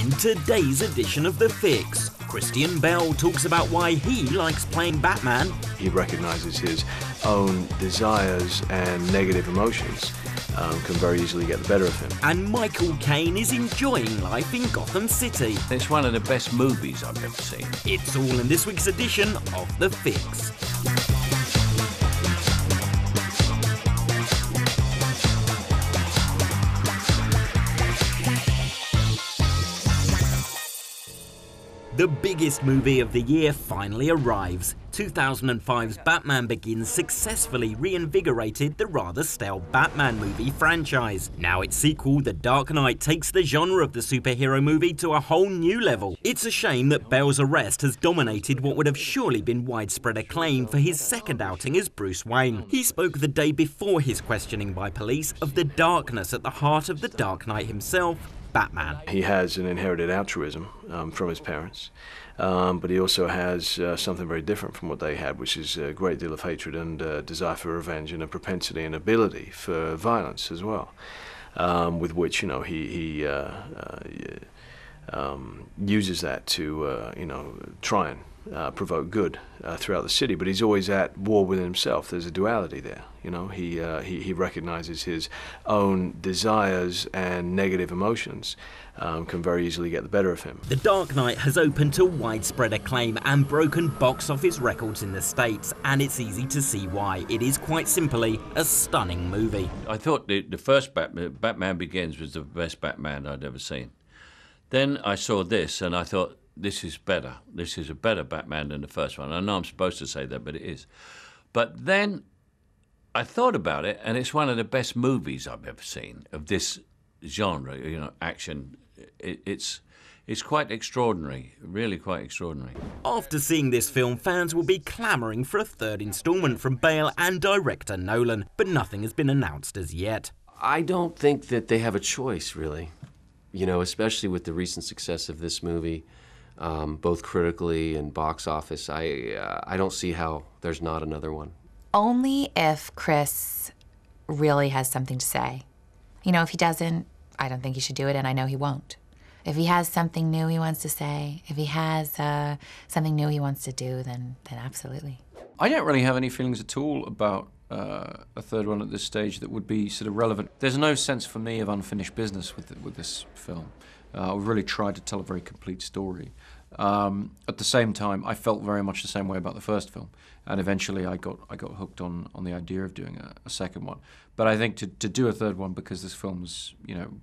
In today's edition of The Fix, Christian Bale talks about why he likes playing Batman. He recognises his own desires and negative emotions can very easily get the better of him. And Michael Caine is enjoying life in Gotham City. It's one of the best movies I've ever seen. It's all in this week's edition of The Fix. The biggest movie of the year finally arrives. 2005's Batman Begins successfully reinvigorated the rather stale Batman movie franchise. Now its sequel, The Dark Knight, takes the genre of the superhero movie to a whole new level. It's a shame that Bale's arrest has dominated what would have surely been widespread acclaim for his second outing as Bruce Wayne. He spoke the day before his questioning by police of the darkness at the heart of The Dark Knight himself, Batman. He has an inherited altruism from his parents, but he also has something very different from what they had, which is a great deal of hatred and desire for revenge and a propensity and ability for violence as well, with which he uses that to try and provoke good throughout the city, but he's always at war with himself. There's a duality there. He recognizes his own desires and negative emotions can very easily get the better of him. The Dark Knight has opened to widespread acclaim and broken box office records in the States, and it's easy to see why. It is quite simply a stunning movie. I thought the first Batman Begins was the best Batman I'd ever seen. Then I saw this and I thought, this is better. This is a better Batman than the first one. I know I'm supposed to say that, but it is. But then I thought about it, and it's one of the best movies I've ever seen of this genre, action. It's quite extraordinary, really quite extraordinary. After seeing this film, fans will be clamouring for a third instalment from Bale and director Nolan, but nothing has been announced as yet. I don't think that they have a choice, really. Especially with the recent success of this movie, both critically and box office, I don't see how there's not another one. Only if Chris really has something to say. If he doesn't, I don't think he should do it, and I know he won't. If he has something new he wants to say, if he has something new he wants to do, then absolutely. I don't really have any feelings at all about a third one at this stage that would be sort of relevant. There's no sense for me of unfinished business with this film. I've really tried to tell a very complete story. At the same time, I felt very much the same way about the first film, and eventually I got hooked on the idea of doing a second one. But I think to do a third one because this film was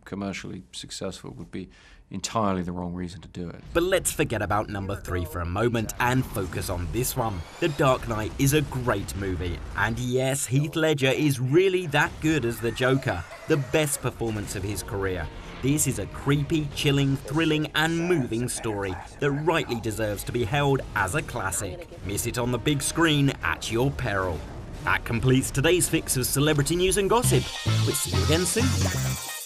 commercially successful would be entirely the wrong reason to do it. But let's forget about number 3 for a moment and focus on this one. The Dark Knight is a great movie, and yes, Heath Ledger is really that good as the Joker, the best performance of his career. This is a creepy, chilling, thrilling and moving story that rightly deserves to be held as a classic. Miss it on the big screen at your peril. That completes today's fix of celebrity news and gossip. We'll see you again soon.